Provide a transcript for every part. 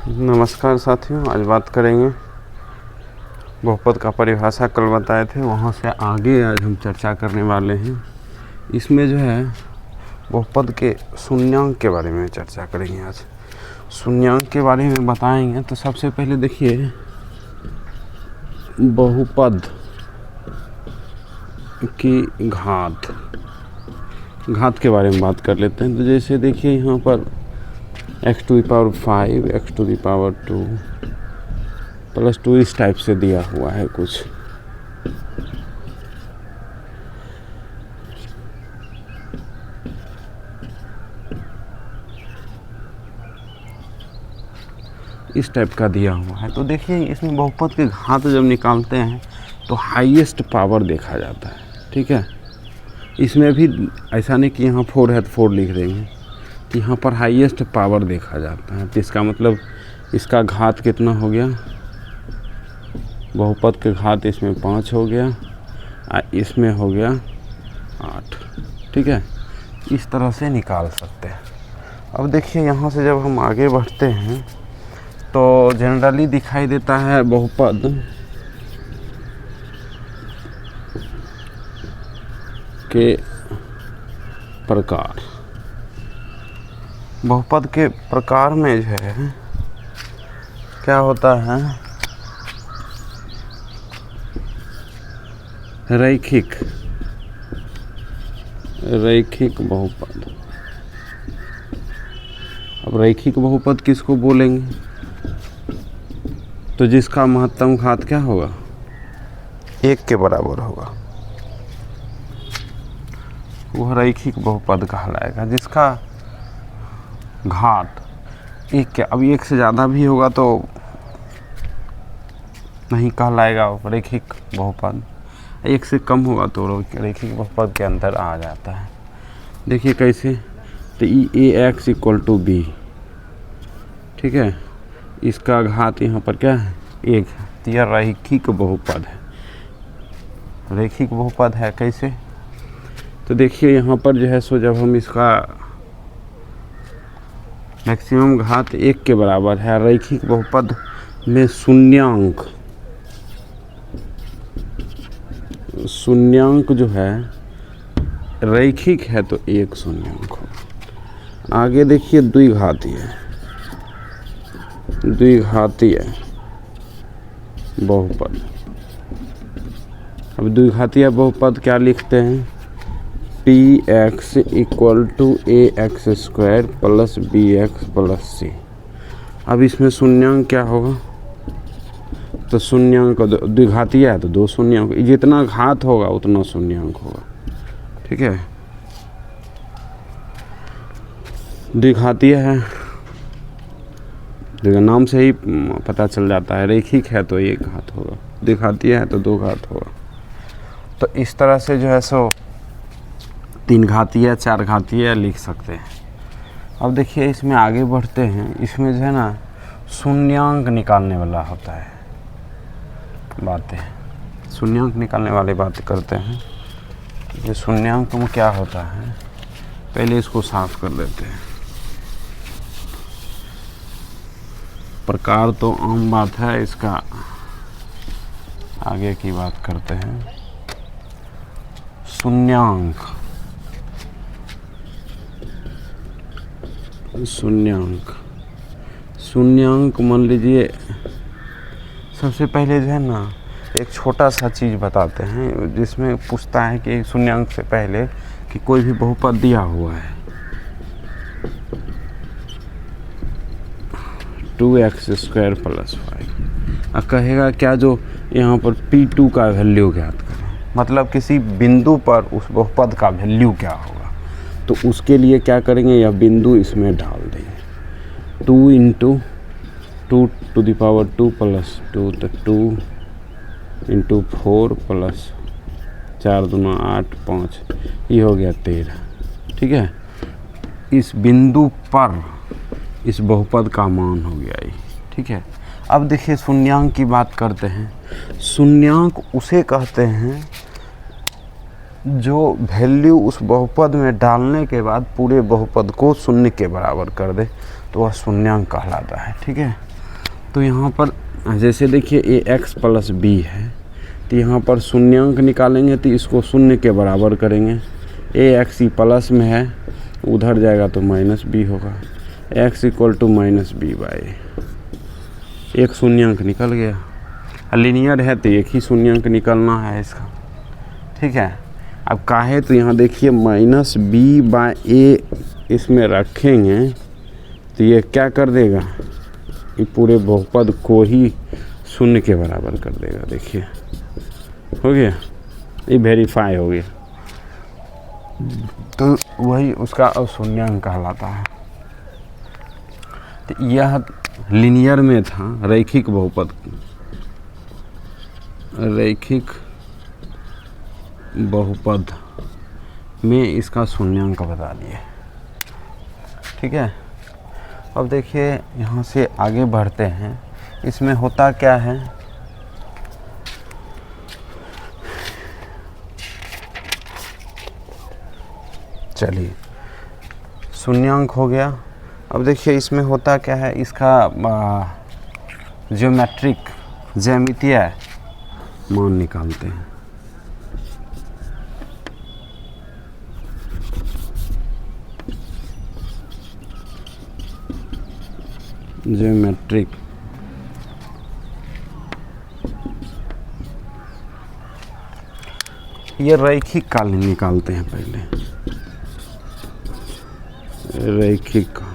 नमस्कार साथियों, आज बात करेंगे बहुपद का परिभाषा कल बताए थे, वहाँ से आगे आज हम चर्चा करने वाले हैं। इसमें जो है बहुपद के शून्यांक के बारे में चर्चा करेंगे। आज शून्यांक के बारे में बताएंगे। तो सबसे पहले देखिए बहुपद की घात के बारे में बात कर लेते हैं। तो जैसे देखिए यहाँ पर x to the power 5, x to the power 2 plus 2 इस टाइप से दिया हुआ है कुछ। इस टाइप का दिया हुआ है। तो देखिए इसमें बहुपद के घात जब निकालते हैं तो हाईएस्ट पावर देखा जाता है। ठीक है, इसमें भी ऐसा नहीं कि यहाँ 4 है तो 4 लिख देंगे, तो यहाँ पर हाईएस्ट पावर देखा जाता है। तो इसका मतलब इसका घात कितना हो गया, बहुपद के घात इसमें 5 हो गया और इसमें हो गया 8। ठीक है, इस तरह से निकाल सकते हैं। अब देखिए यहाँ से जब हम आगे बढ़ते हैं तो जनरली दिखाई देता है बहुपद के प्रकार। बहुपद के प्रकार में जो है क्या होता है, रैखिक बहुपद। अब रैखिक बहुपद किसको बोलेंगे, तो जिसका महत्तम घात क्या होगा, 1 के बराबर होगा, वह रैखिक बहुपद कहलाएगा। जिसका घात 1 के, अब 1 से ज़्यादा भी होगा तो नहीं कहलाएगा रैखिक बहुपद, 1 से कम होगा तो रैखिक बहुपद के अंदर आ जाता है। देखिए कैसे, तो ax = b। ठीक है, इसका घात यहाँ पर क्या है, 1 है, तो यह रैखिक बहुपद है। रैखिक बहुपद है कैसे, तो देखिए यहाँ पर जो है सो जब हम इसका मैक्सिमम घात 1 के बराबर है, रैखिक बहुपद में शून्यांक जो है रैखिक है तो 1 शून्यांक होगा। आगे देखिए द्विघातीय बहुपद। अब द्विघातीय बहुपद क्या लिखते हैं, px = ax² plus bx plus c। अब इसमें शून्यांक क्या होगा, तो शून्यांक द्विघातीय है तो 2 शून्यांक, जितना घात होगा उतना शून्यांक होगा। ठीक है, द्विघातीय है, नाम से ही पता चल जाता है, रैखिक है तो 1 घात होगा, द्विघातीय है तो 2 घात होगा। तो इस तरह से जो है सो 3 घातीय 4 घातीय लिख सकते हैं। अब देखिए इसमें आगे बढ़ते हैं। इसमें जो है ना शून्यांक निकालने वाला होता है, शून्यांक निकालने वाली बात करते हैं। ये शून्यांक में क्या होता है, पहले इसको साफ कर देते हैं। प्रकार तो आम बात है, इसका आगे की बात करते हैं। शून्यांक मान लीजिए, सबसे पहले जो है ना एक छोटा सा चीज़ बताते हैं जिसमें पूछता है कि शून्यांक से पहले कि कोई भी बहुपद दिया हुआ है 2x² प्लस 5, अब कहेगा क्या, जो यहाँ पर P2 का वैल्यू ज्ञात करें, मतलब किसी बिंदु पर उस बहुपद का वैल्यू क्या होगा। तो उसके लिए क्या करेंगे, यह बिंदु इसमें डाल देंगे। 2 × 2 टू द पावर 2 प्लस 2, तो 2 × 4 प्लस 4 दूना 8 5, ये हो गया 13। ठीक है, इस बिंदु पर इस बहुपद का मान हो गया ये। ठीक है, अब देखिए शून्यांक की बात करते हैं। शून्यांक उसे कहते हैं जो वैल्यू उस बहुपद में डालने के बाद पूरे बहुपद को शून्य के बराबर कर दे, तो वह शून्यांक कहलाता है। ठीक है, तो यहाँ पर जैसे देखिए ए एक्स प्लस बी है, तो यहाँ पर शून्यांक निकालेंगे तो इसको शून्य के बराबर करेंगे। ए एक्स प्लस में है, उधर जाएगा तो माइनस बी होगा। X equal to minus B by, एक शून्यांक निकल गया। लीनियर है तो एक ही शून्यांक निकलना है इसका, ठीक है। अब काहे तो यहाँ देखिए माइनस बी बाय ए इसमें रखेंगे तो ये क्या कर देगा, ये पूरे बहुपद को ही शून्य के बराबर कर देगा। देखिए हो गया, ये वेरीफाई हो गया, तो वही उसका अशून्यांक कहलाता है। तो यह लीनियर में था, रैखिक बहुपद, रैखिक बहुपद में इसका शून्यांक बता दिए, ठीक है। अब देखिए यहाँ से आगे बढ़ते हैं, इसमें होता क्या है, चलिए शून्यांक हो गया। अब देखिए इसमें होता क्या है, इसका ज्योमेट्रिक ज्यामितीय मान निकालते हैं। ज्योमेट्रिक ये रैखिक का निकालते हैं पहले, रैखिक का,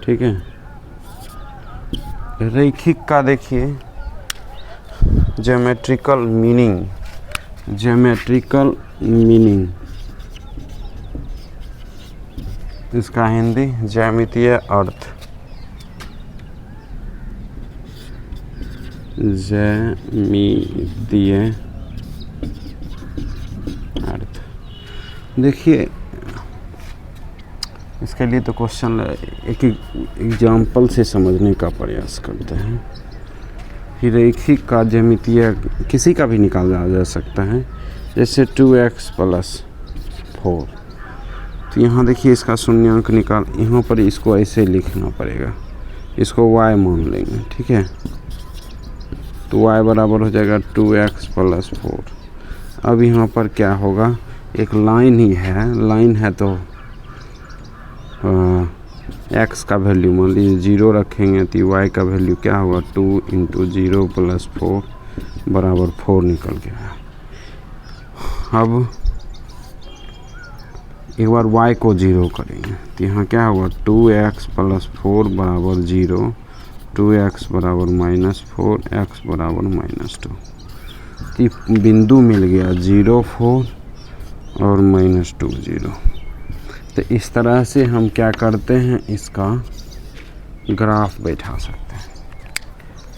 ठीक है। रैखिक का देखिए ज्योमेट्रिकल मीनिंग, ज्योमेट्रिकल मीनिंग इसका हिंदी ज्यामितीय अर्थ, ज्यामितीय अर्थ। देखिए इसके लिए तो क्वेश्चन एक एग्जाम्पल से समझने का प्रयास करते हैं। फिर रैखिक का ज्यामितीय किसी का भी निकाला जा सकता है, जैसे 2x + 4। तो यहाँ देखिए इसका शून्यांक निकाल, यहाँ पर इसको ऐसे लिखना पड़ेगा, इसको y मान लेंगे, ठीक है। तो y बराबर हो जाएगा 2x + 4। अब यहाँ पर क्या होगा, एक लाइन ही है, लाइन है तो x का वैल्यू मान लीजिए 0 रखेंगे तो y का वैल्यू क्या होगा, 2 × 0 + 4 बराबर 4 निकल गया। अब एक बार y को 0 करेंगे तो यहाँ क्या होगा, 2x + 4 बराबर 0, 2x बराबर -4, x बराबर -2। तो बिंदु मिल गया 0, 4 और -2, 0। तो इस तरह से हम क्या करते हैं, इसका ग्राफ बैठा सकते हैं।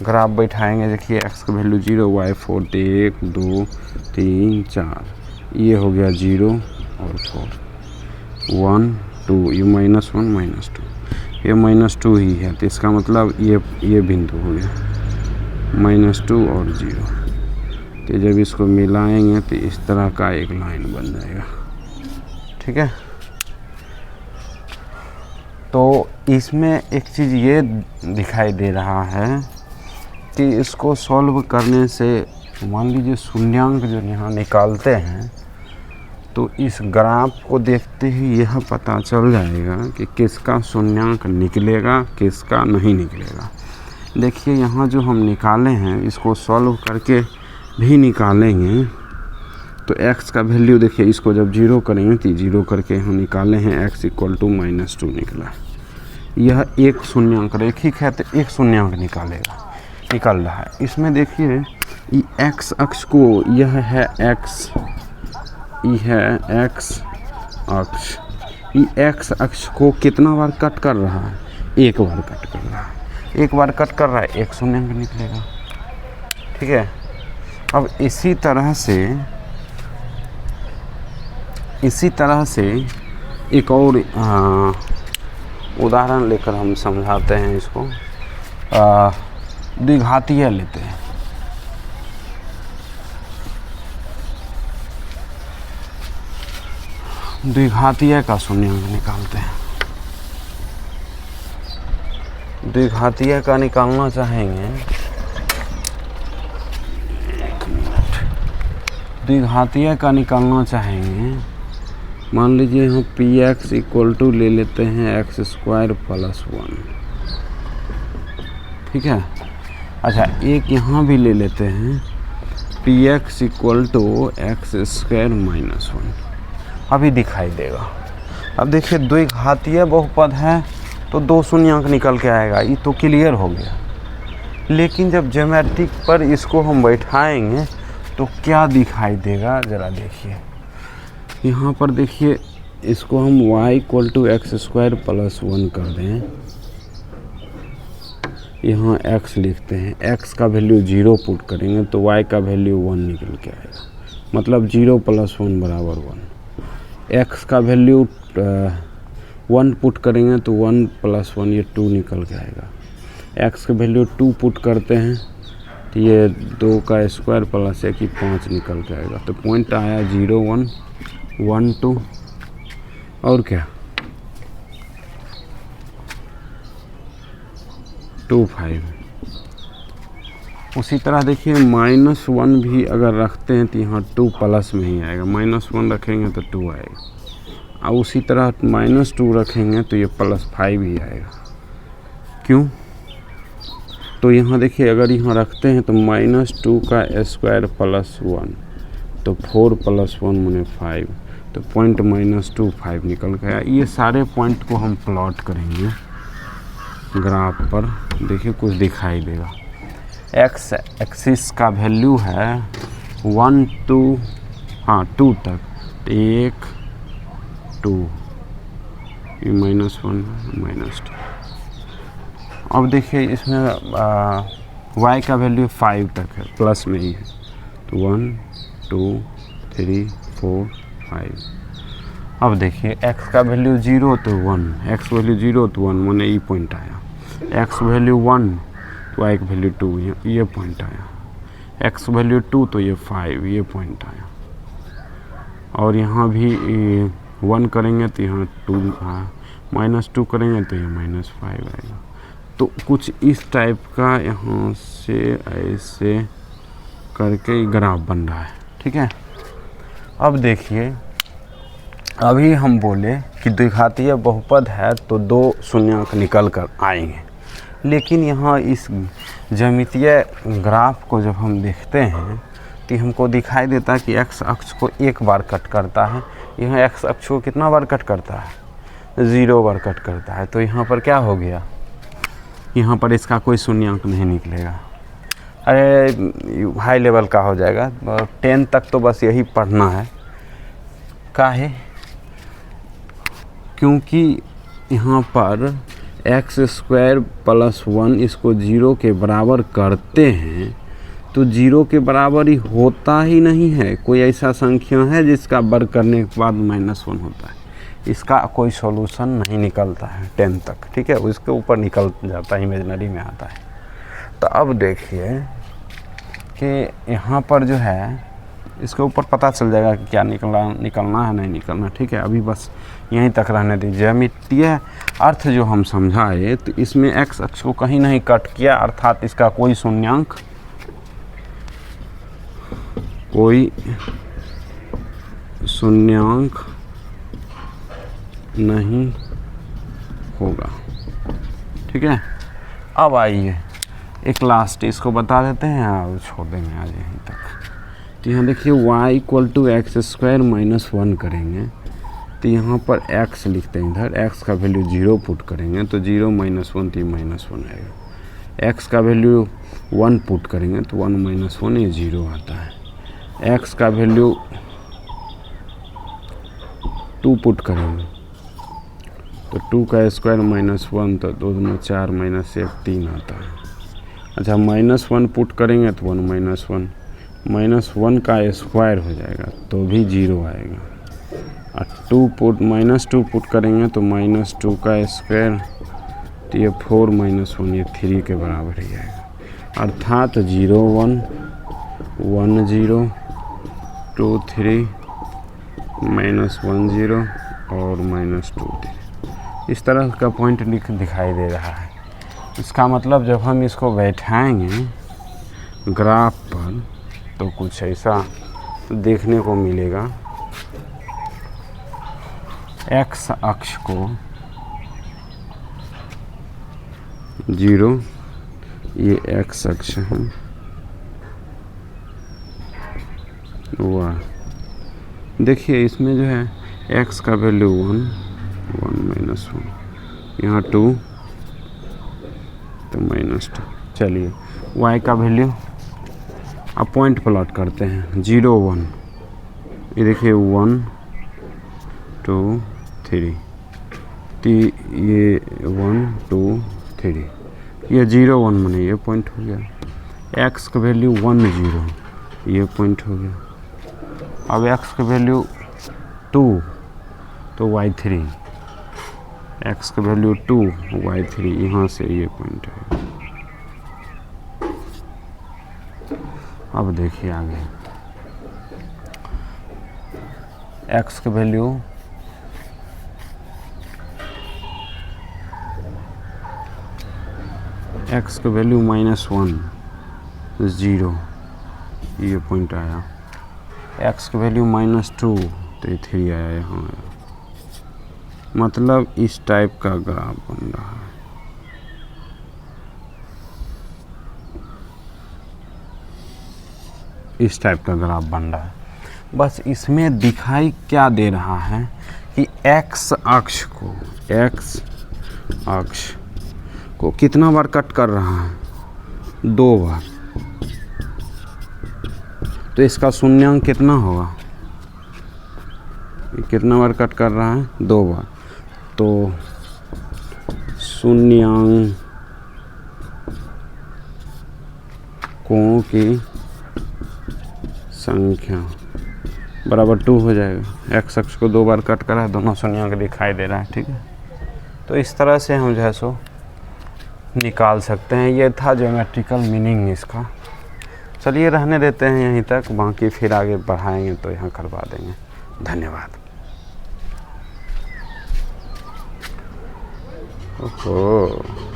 ग्राफ बैठाएंगे, देखिए x का वैल्यू 0, y 4, 1 2 3 4, ये हो गया 0 और 4, 1 2, ये -1 -2, ये -2 ही है, तो इसका मतलब ये बिंदु हो गया -2 और 0। तो जब इसको मिलाएंगे तो इस तरह का एक लाइन बन जाएगा, ठीक है। तो इसमें एक चीज़ ये दिखाई दे रहा है कि इसको सॉल्व करने से मान लीजिए शून्यांक जो यहाँ निकालते हैं, तो इस ग्राफ को देखते ही यह पता चल जाएगा कि किसका शून्यांक निकलेगा, किसका नहीं निकलेगा। देखिए यहाँ जो हम निकाले हैं, इसको सॉल्व करके भी निकालेंगे तो x का वैल्यू देखिए, इसको जब 0 करेंगे तो 0 करके हम निकाले हैं, x = -2 निकला। यह एक शून्यांक रैखिक है तो एक शून्यांक निकल रहा है। इसमें देखिए ये x अक्ष को, यह है x, यह है x अक्ष, ये x अक्ष को कितना बार कट कर रहा है, एक बार कट कर रहा है, एक बार कट कर रहा है, एक शून्यांक निकलेगा, ठीक है। अब इसी तरह से एक और उदाहरण लेकर हम समझाते हैं इसको। द्विघातीय लेते हैं, द्विघातीय का शून्यांक निकालते हैं। द्विघातीय का निकालना चाहेंगे, द्विघातीय का निकालना चाहेंगे, मान लीजिए हम पी एक्स इक्वल टू ले लेते हैं एक्स स्क्वायर प्लस 1, ठीक है। अच्छा, एक यहाँ भी ले लेते हैं P x equal to x square minus 1, अभी दिखाई देगा। अब देखिए द्विघातीय बहुपद है तो 2 शून्यांक निकल के आएगा, ये तो क्लियर हो गया। लेकिन जब ज्योमेट्रिक पर इसको हम बैठाएंगे तो क्या दिखाई देगा ज़रा देखिए। यहाँ पर देखिए इसको हम y equal to x square plus 1 कर दें, यहाँ x लिखते हैं, x का वैल्यू 0 पुट करेंगे तो y का वैल्यू 1 निकल के आएगा, मतलब 0 प्लस 1 बराबर 1। x का वैल्यू 1 पुट करेंगे तो 1 प्लस 1 ये 2 निकल के आएगा। x का वैल्यू 2 पुट करते हैं तो ये 2 का स्क्वायर प्लस 1 की 5 निकल के आएगा। तो पॉइंट आया 0 1 1 2 और क्या 2 5। उसी तरह देखिए -1 भी अगर रखते हैं तो यहाँ 2 प्लस में ही आएगा, -1 रखेंगे तो 2 आएगा, और उसी तरह -2 रखेंगे तो ये +5 ही आएगा। क्यों? तो यहाँ देखिए अगर यहाँ रखते हैं तो -2 का स्क्वायर प्लस 1 तो 4 प्लस 1 माने 5, तो पॉइंट -2 5 निकल गया। ये सारे पॉइंट को हम प्लॉट करेंगे ग्राफ पर, देखिए कुछ दिखाई देगा। एक्स एक्सिस का वैल्यू है 1 2 2 तक, 1 2, ये -1 -2। अब देखिए इसमें y का वैल्यू 5 तक है, प्लस में ही है, तो 1 2 3 4 5। अब देखिए x का वैल्यू 0 तो 1, x वैल्यू 0 तो 1 माने ये पॉइंट आया, x वैल्यू 1 तो y का वैल्यू 2 ये पॉइंट आया, x वैल्यू 2 तो ये 5 ये पॉइंट आया, और यहाँ भी 1 करेंगे तो यहाँ 2 -2 करेंगे तो ये -5 आएगा। तो कुछ इस टाइप का यहाँ से ऐसे करके ग्राफ बन रहा है, ठीक है। अब देखिए अभी हम बोले कि द्विघातीय बहुपद है तो 2 शून्यांक निकल कर आएंगे, लेकिन यहाँ इस ज्यामितीय ग्राफ को जब हम देखते हैं तो हमको दिखाई देता है कि x अक्ष को एक बार कट करता है, यहाँ x अक्ष को कितना बार कट करता है? 0 बार कट करता है। तो यहाँ पर क्या हो गया, यहाँ पर इसका कोई शून्यांक नहीं निकलेगा। अरे हाई लेवल का हो जाएगा, 10 तक तो बस यही पढ़ना है। काहे? क्योंकि यहाँ पर एक्स स्क्वायर प्लस 1 इसको 0 के बराबर करते हैं तो 0 के बराबर ही होता ही नहीं है। कोई ऐसा संख्या है जिसका वर्ग करने के बाद -1 होता है, इसका कोई सॉल्यूशन नहीं निकलता है 10 तक, ठीक है। उसके ऊपर निकल जाता है, इमेजिनरी में आता है। तो अब देखिए कि यहाँ पर जो है इसके ऊपर पता चल जाएगा कि क्या निकलना है नहीं निकलना, ठीक है। अभी बस यहीं तक रहने दीजिए। ज्यामितीय अर्थ जो हम समझाए तो इसमें x अक्ष को कहीं नहीं कट किया, अर्थात इसका कोई शून्यांक नहीं होगा, ठीक है। अब आइए एक लास्ट इसको बता देते हैं और छोड़ देंगे आज यहीं तक। तो यहाँ देखिए y equal to x square -1 करेंगे तो यहाँ पर x लिखते हैं, इधर x का वैल्यू 0 पुट करेंगे तो 0 -1 तो -1 आएगा। x का वैल्यू 1 पुट करेंगे तो 1 -1 ये 0 आता है। x का वैल्यू 2 पुट करेंगे तो 2 का स्क्वायर -1 तो 2 दूनी 4 -1 3 आता है। अच्छा -1 पुट करेंगे तो 1 -1 का स्क्वायर हो जाएगा तो भी 0 आएगा। और 2 पुट करेंगे तो -2 का स्क्वायर तो ये 4 -1 ये 3 के बराबर ही आएगा। अर्थात 0 1 1 0 2 3 -1 0 और -2 3 इस तरह का पॉइंट दिखाई दे रहा है। इसका मतलब जब हम इसको बैठाएंगे ग्राफ पर तो कुछ ऐसा देखने को मिलेगा। एक्स अक्ष को 0, ये एक्स अक्ष है, वाह देखिए इसमें जो है x का वैल्यू 1, 1 - 1, यहाँ 2 तो -2। चलिए y का वैल्यू अब पॉइंट प्लॉट करते हैं 0, 1, ये देखिए 1, 2, 3, ये 1, 2, 3, ये 0, 1 माने ये पॉइंट हो गया। x का वैल्यू 1, 0, ये पॉइंट हो गया। अब x का वैल्यू 2 तो y3, x का वैल्यू 2, y3, यहाँ से ये पॉइंट है। अब देखिए आगे x का वैल्यू -1, 0, ये पॉइंट आया। x का वैल्यू -2 तो 3 आया, यहाँ आया। मतलब इस टाइप का ग्राफ बन रहा है। इस टाइप का ग्राफ बन रहा है। बस इसमें दिखाई क्या दे रहा है कि x अक्ष को कितना बार कट कर रहा है, 2 बार। तो इसका शून्यांक कितना होगा, कितना बार कट कर रहा है, 2 बार। तो शून्यांक कोणों की संख्या बराबर 2 हो जाएगा। x अक्ष को 2 बार कट करा है, दोनों शून्यांक दिखाई दे रहा है, ठीक है। तो इस तरह से हम जो है सो निकाल सकते हैं। ये था ज्योमेट्रिकल मीनिंग इसका। चलिए रहने देते हैं यहीं तक, बाकी फिर आगे बढ़ाएंगे तो यहाँ करवा देंगे। धन्यवाद। ओहो।